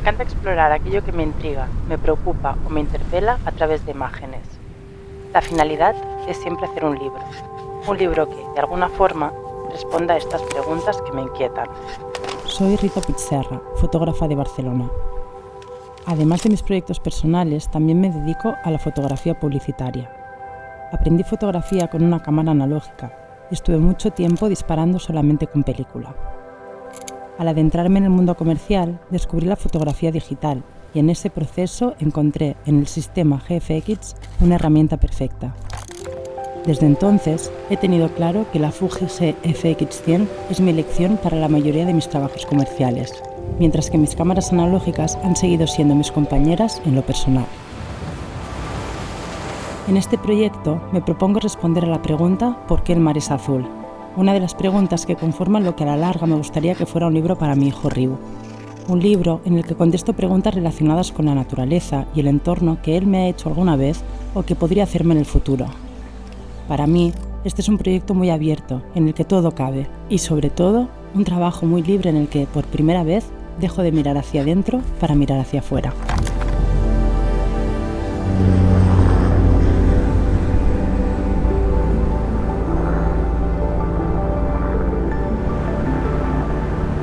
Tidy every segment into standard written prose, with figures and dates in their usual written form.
encanta explorar aquello que me intriga, me preocupa o me interpela a través de imágenes. La finalidad es siempre hacer un libro que, de alguna forma, responda a estas preguntas que me inquietan. Soy Rita Pizzerra, fotógrafa de Barcelona. Además de mis proyectos personales, también me dedico a la fotografía publicitaria. Aprendí fotografía con una cámara analógica y estuve mucho tiempo disparando solamente con película. Al adentrarme en el mundo comercial, descubrí la fotografía digital y en ese proceso encontré en el sistema GFX una herramienta perfecta. Desde entonces, he tenido claro que la Fuji FX100 es mi elección para la mayoría de mis trabajos comerciales, mientras que mis cámaras analógicas han seguido siendo mis compañeras en lo personal. En este proyecto me propongo responder a la pregunta ¿por qué el mar es azul? Una de las preguntas que conforman lo que a la larga me gustaría que fuera un libro para mi hijo Ryu. Un libro en el que contesto preguntas relacionadas con la naturaleza y el entorno que él me ha hecho alguna vez o que podría hacerme en el futuro. Para mí, este es un proyecto muy abierto, en el que todo cabe, y sobre todo, un trabajo muy libre en el que, por primera vez, dejo de mirar hacia adentro para mirar hacia afuera.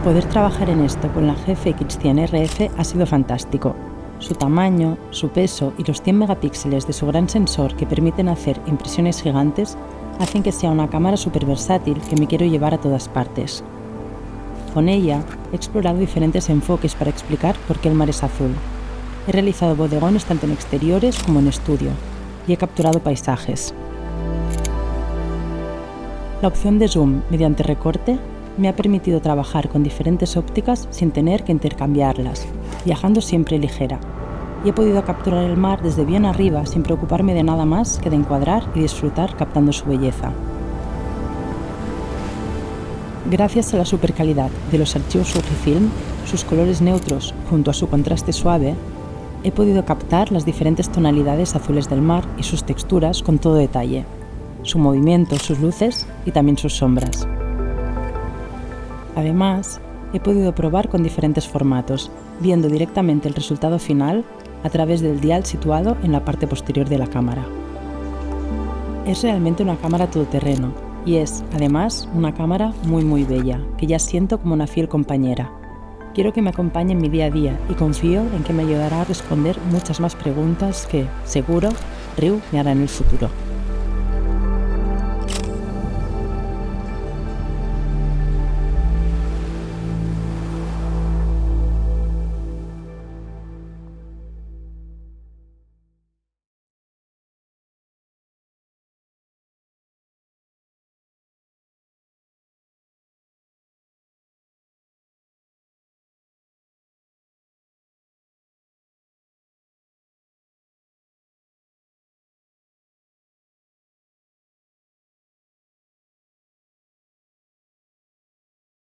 Poder trabajar en esto con la GFX100 RF ha sido fantástico. Su tamaño, su peso y los 100 megapíxeles de su gran sensor que permiten hacer impresiones gigantes hacen que sea una cámara súper versátil que me quiero llevar a todas partes. Con ella he explorado diferentes enfoques para explicar por qué el mar es azul. He realizado bodegones tanto en exteriores como en estudio y he capturado paisajes. La opción de zoom mediante recorte me ha permitido trabajar con diferentes ópticas sin tener que intercambiarlas, viajando siempre ligera, y he podido capturar el mar desde bien arriba sin preocuparme de nada más que de encuadrar y disfrutar captando su belleza. Gracias a la supercalidad de los archivos Fujifilm, sus colores neutros junto a su contraste suave, he podido captar las diferentes tonalidades azules del mar y sus texturas con todo detalle, su movimiento, sus luces y también sus sombras. Además, he podido probar con diferentes formatos, viendo directamente el resultado final a través del dial situado en la parte posterior de la cámara. Es realmente una cámara todoterreno y es, además, una cámara muy bella, que ya siento como una fiel compañera. Quiero que me acompañe en mi día a día y confío en que me ayudará a responder muchas más preguntas que, seguro, Ryu me hará en el futuro.